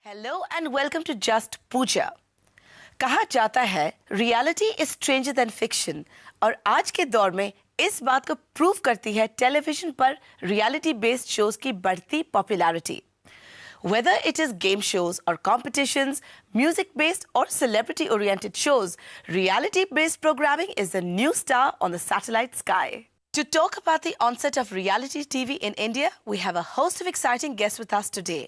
Hello and welcome to just Pooja. कहा जाता है reality is stranger than fiction, और आज के दौर में इस बात को प्रूव करती है टेलीविजन पर रियलिटी बेस्ड शोज की बढ़ती popularity. Whether it is game shows or competitions, music-based or celebrity-oriented shows, reality-based programming is the new star on the satellite sky. To talk about the onset of reality TV in India, we have a host of exciting guests with us today.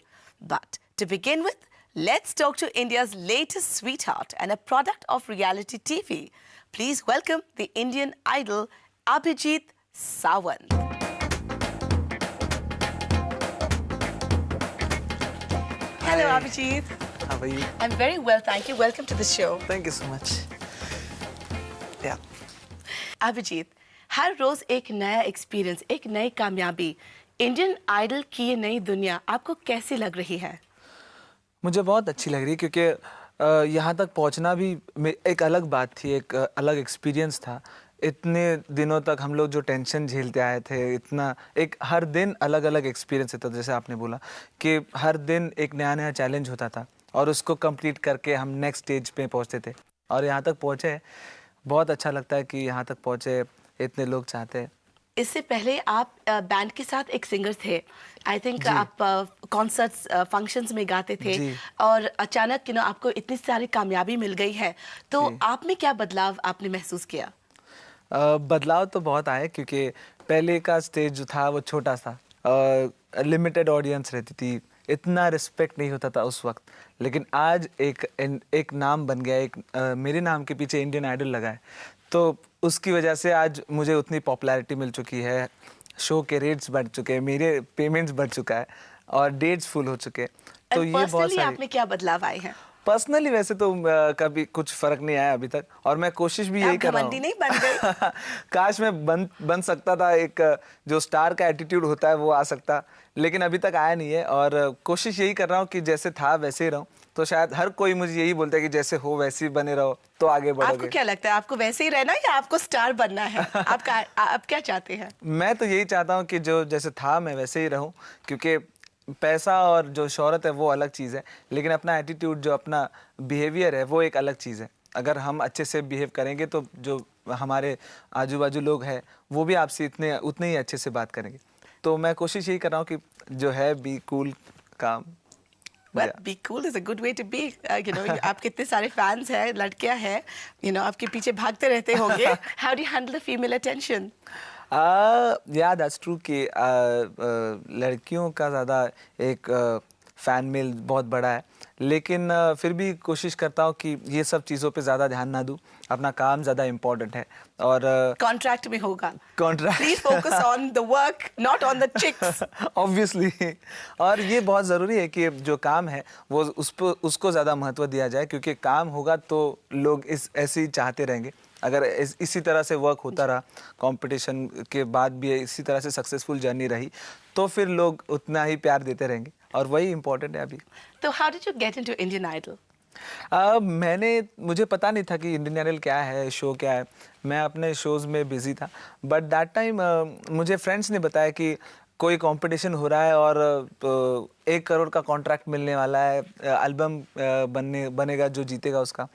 But to begin with, let's talk to India's latest sweetheart and a product of reality TV. Please welcome the Indian idol, Abhijit Sawant. Hello, Abhijit. How are you? I'm very well, thank you. Welcome to the show. Thank you so much. Yeah. Abhijeet, हर रोज एक नया experience, एक नई कामयाबी, Indian idol की ये नई दुनिया आपको कैसी लग रही है? मुझे बहुत अच्छी लग रही है क्योंकि यहाँ तक पहुँचना भी एक अलग बात थी, एक अलग एक्सपीरियंस था। इतने दिनों तक हम लोग जो टेंशन झेलते आए थे, इतना एक हर दिन अलग अलग एक्सपीरियंस होता था। जैसे आपने बोला कि हर दिन एक नया नया चैलेंज होता था और उसको कंप्लीट करके हम नेक्स्ट स्टेज पे पहुँचते थे और यहाँ तक पहुँचे। बहुत अच्छा लगता है कि यहाँ तक पहुँचे, इतने लोग चाहते हैं। इससे पहले आप बैंड के साथ एक सिंगर थे। आई थिंक आप कॉन्सर्ट्स, फंक्शंस में गाते थे और अचानक आपको इतनी सारी कामयाबी मिल गई है, तो आप में क्या बदलाव आपने महसूस किया? बदलाव तो बहुत आए क्योंकि पहले का स्टेज जो था वो छोटा सा, लिमिटेड ऑडियंस रहती थी, इतना रिस्पेक्ट नहीं होता था उस वक्त। लेकिन आज एक नाम बन गया, मेरे नाम के पीछे इंडियन आइडल लगा है, तो उसकी वजह से आज मुझे उतनी पॉपुलैरिटी मिल चुकी है, शो के रेट्स बढ़ चुके हैं, मेरे पेमेंट्स बढ़ चुका है और डेट्स फुल हो चुके हैं। तो ये बहुत सारी आप में क्या बदलाव आए हैं? पर्सनली वैसे तो कभी कुछ फर्क नहीं आया अभी तक, और मैं कोशिश भी यही कर रहा हूँ। नहीं बन गई? काश मैं बन सकता था, एक जो स्टार का एटीट्यूड होता है वो आ सकता, लेकिन अभी तक आया नहीं है। और कोशिश यही कर रहा हूँ कि जैसे था वैसे ही रहूँ। तो शायद हर कोई मुझे यही बोलता है कि जैसे हो वैसे ही बने रहो तो आगे बढ़ोगे। आपको क्या लगता है, आपको वैसे ही रहना या आपको स्टार बनना है? आप क्या चाहते हैं? मैं तो यही चाहता हूँ कि जो जैसे था मैं वैसे ही रहूँ, क्योंकि पैसा और जो शोहरत है वो अलग चीज़ है, लेकिन अपना एटीट्यूड, जो अपना बिहेवियर है वो एक अलग चीज़ है। अगर हम अच्छे से बिहेव करेंगे तो जो हमारे आजू बाजू लोग हैं वो भी आपसे उतने ही अच्छे से बात करेंगे। तो मैं कोशिश यही कर रहा हूँ कि जो है बी कूल, काम। Well, be cool is a good way to be. आपके इतने सारे फैंस हैं, लड़कियां हैं, आपके पीछे भागते रहते होंगे। How do you handle the female attention? That's true कि लड़कियों का ज़्यादा एक फ़ैन मेल बहुत बड़ा है, लेकिन फिर भी कोशिश करता हूँ कि ये सब चीज़ों पे ज़्यादा ध्यान ना दूँ। अपना काम ज़्यादा इम्पोर्टेंट है। और कॉन्ट्रैक्ट में होगा, contract, please focus on the work, not on the chicks. Obviously. और ये बहुत ज़रूरी है कि जो काम है वो उसको ज़्यादा महत्व दिया जाए, क्योंकि काम होगा तो लोग ऐसे ही चाहते रहेंगे। अगर इसी तरह से वर्क होता रहा, कंपटीशन के बाद भी इसी तरह से सक्सेसफुल जर्नी रही, तो फिर लोग उतना ही प्यार देते रहेंगे, और वही इम्पोर्टेंट है अभी। तो how did you get into Indian Idol? मुझे पता नहीं था कि इंडियन आइडल क्या है, शो क्या है। मैं अपने शोज़ में बिजी था, बट दैट टाइम मुझे फ्रेंड्स ने बताया कि कोई कंपटीशन हो रहा है और 1 करोड़ का कॉन्ट्रैक्ट मिलने वाला है, एल्बम बनेगा जो जीतेगा उसका।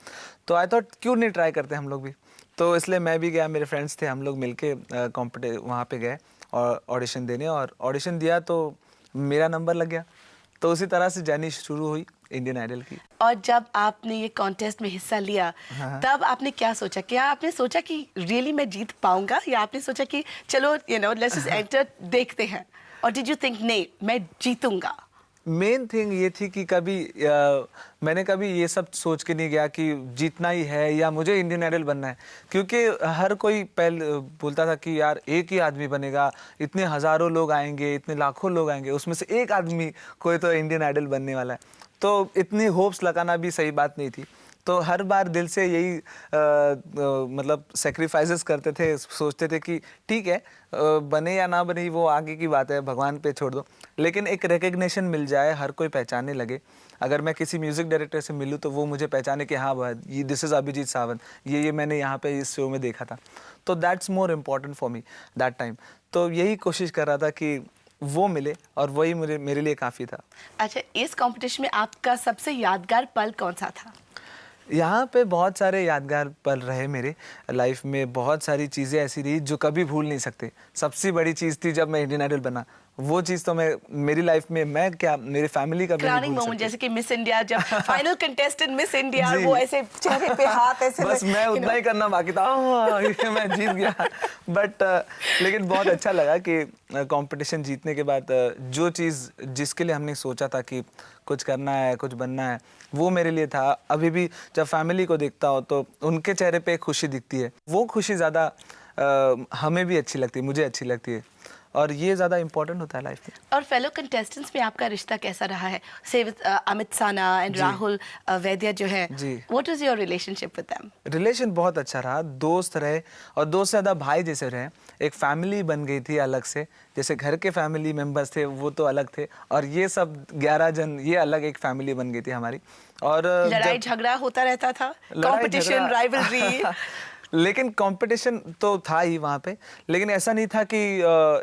तो आई थॉट क्यों नहीं ट्राई करते हम लोग भी। तो इसलिए मैं भी गया, मेरे फ्रेंड्स थे, हम लोग मिलके वहाँ पे गए और ऑडिशन देने, और ऑडिशन दिया तो मेरा नंबर लग गया। तो उसी तरह से जर्नी शुरू हुई इंडियन आइडल की। और जब आपने ये कॉन्टेस्ट में हिस्सा लिया, तब आपने क्या सोचा? क्या आपने सोचा कि रियली मैं जीत पाऊंगा, या आपने सोचा कि चलो लेट्स जस्ट एंटर, देखते हैं? और डिड यू थिंक नहीं मैं जीतूंगा? मेन थिंग ये थी कि मैंने कभी ये सब सोच के नहीं गया कि जीतना ही है या मुझे इंडियन आइडल बनना है, क्योंकि हर कोई पहले बोलता था कि यार एक ही आदमी बनेगा, इतने हज़ारों लोग आएंगे, इतने लाखों लोग आएंगे, उसमें से एक आदमी कोई तो इंडियन आइडल बनने वाला है। तो इतनी होप्स लगाना भी सही बात नहीं थी। तो हर बार दिल से यही मतलब सेक्रीफाइसेस करते थे, सोचते थे कि ठीक है, बने या ना बने वो आगे की बात है, भगवान पे छोड़ दो, लेकिन एक रिकग्निशन मिल जाए, हर कोई पहचानने लगे। अगर मैं किसी म्यूज़िक डायरेक्टर से मिलूँ तो वो मुझे पहचाने कि हाँ भाई, ये दिस इज़ अभिजीत सावंत, ये मैंने यहाँ पे इस शो में देखा था। तो that's more important for me that time. तो यही कोशिश कर रहा था कि वो मिले और वही मुझे मेरे लिए काफ़ी था। अच्छा, इस कंपटीशन में आपका सबसे यादगार पल कौन सा था? यहाँ पे बहुत सारे यादगार पल रहे मेरे लाइफ में, बहुत सारी चीज़ें ऐसी रही जो कभी भूल नहीं सकते। सबसे बड़ी चीज़ थी जब मैं इंडियन आइडल बना, वो चीज़ तो मैं मेरी लाइफ में मैं क्या मेरी फैमिली कभी नहीं क्राउनिंग भूल मोमेंट, सकती। जैसे कि मिस इंडिया, जब फाइनल कंटेस्टेंट मिस इंडिया, जी। वो ऐसे चेहरे पे हाथ ऐसे बस मैं उतना ही करना बाकी था, ये मैं जीत गया। बट लेकिन बहुत अच्छा लगा कि कंपटीशन जीतने के बाद जो चीज़ जिसके लिए हमने सोचा था कि कुछ करना है, कुछ बनना है, वो मेरे लिए था। अभी भी जब फैमिली को देखता हूँ तो उनके चेहरे पे एक खुशी दिखती है, वो खुशी ज़्यादा हमें भी अच्छी लगती है, मुझे अच्छी लगती है, और ये ज़्यादा इम्पोर्टेंट होता है लाइफ में। और फेलो कंटेस्टेंट्स में आपका रिश्ता कैसा रहा है? से विद अमित साना एंड राहुल वैद्य जो है, जी। What is your relationship with them? Relation बहुत अच्छा रहा, दोस्त रहे और दोस्त से ज़्यादा भाई जैसे रहे। एक फैमिली बन गई थी अलग से, जैसे घर के फैमिली मेंबर्स थे वो तो अलग थे, और ये सब 11 जन ये अलग एक फैमिली बन गई थी हमारी। और लड़ाई झगड़ा होता रहता था, कंपटीशन, राइवलरी? लेकिन कंपटीशन तो था ही वहाँ पे, लेकिन ऐसा नहीं था कि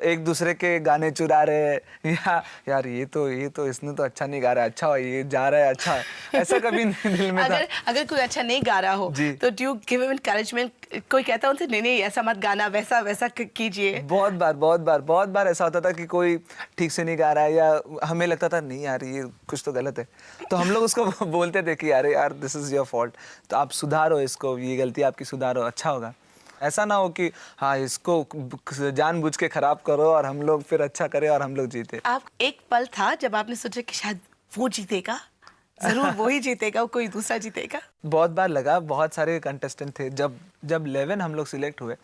एक दूसरे के गाने चुरा रहे या यार ये तो इसने तो अच्छा नहीं गा रहा है, अच्छा ये जा रहा है, अच्छा ऐसा कभी नहीं दिल में था। अगर कोई अच्छा नहीं गा रहा हो जी। तो do you give him encouragement? कोई कहता है उनसे, नहीं नहीं ऐसा मत गाना, वैसा वैसा कीजिए? बहुत बार ऐसा होता था कि कोई ठीक से नहीं गा रहा है या हमें लगता था नहीं यार ये कुछ तो गलत है, तो हम लोग उसको बोलते थे कि अरे यार दिस इज योर फॉल्ट, तो आप सुधारो इसको, ये गलती आपकी सुधारो, अच्छा होगा। ऐसा ना हो कि हाँ इसको जानबूझ के खराब करो और हम लोग फिर अच्छा करें और हम लोग जीते। आप एक पल था जब आपने सोचा कि शायद वो जीतेगा, जरूर वो ही जीतेगा, कोई दूसरा जीतेगा? बहुत बार लगा, बहुत सारे कंटेस्टेंट थे, जब 11 हम लोग सिलेक्ट हुए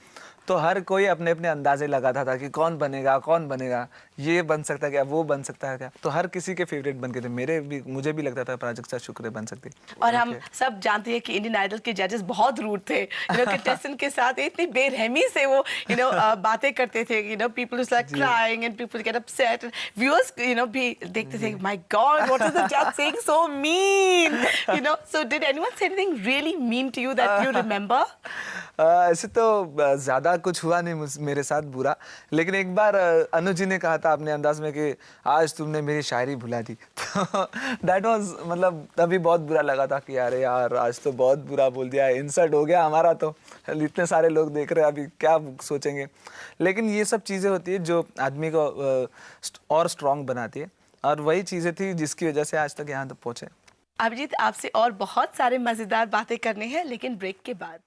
तो हर कोई अपने अपने अंदाजे लगाता था कि कौन बनेगा, ये बन सकता है क्या, वो बन सकता है क्या, तो हर किसी के फेवरेट बन गए थे। मुझे भी लगता था प्राजक्ता शुक्र बन सकती। और हम सब जानते हैं कि इंडियन आइडल के जजेस बहुत रूड थे, कंटेस्टेंट के साथ इतनी बेरहमी से वो बातें करते थे, people was like crying and people get upset, viewers भी देखते थे, my god what is the जज saying so mean, so did anyone say anything really mean to you that you remember? ऐसे तो ज़्यादा कुछ हुआ नहीं मेरे साथ बुरा, लेकिन एक बार अनुज जी ने कहा था अपने अंदाज में कि आज तुमने मेरी शायरी भुला दी, तो दैट वाज मतलब तभी बहुत बुरा लगा था कि अरे यार आज तो बहुत बुरा बोल दिया, इंसल्ट हो गया हमारा, तो इतने सारे लोग देख रहे हैं अभी क्या सोचेंगे। लेकिन ये सब चीज़ें होती है जो आदमी को और स्ट्रॉन्ग बनाती है, और वही चीज़ें थी जिसकी वजह से आज तक यहाँ तक पहुँचे। अभिजीत, आपसे और बहुत सारे मज़ेदार बातें करने हैं, लेकिन ब्रेक के बाद।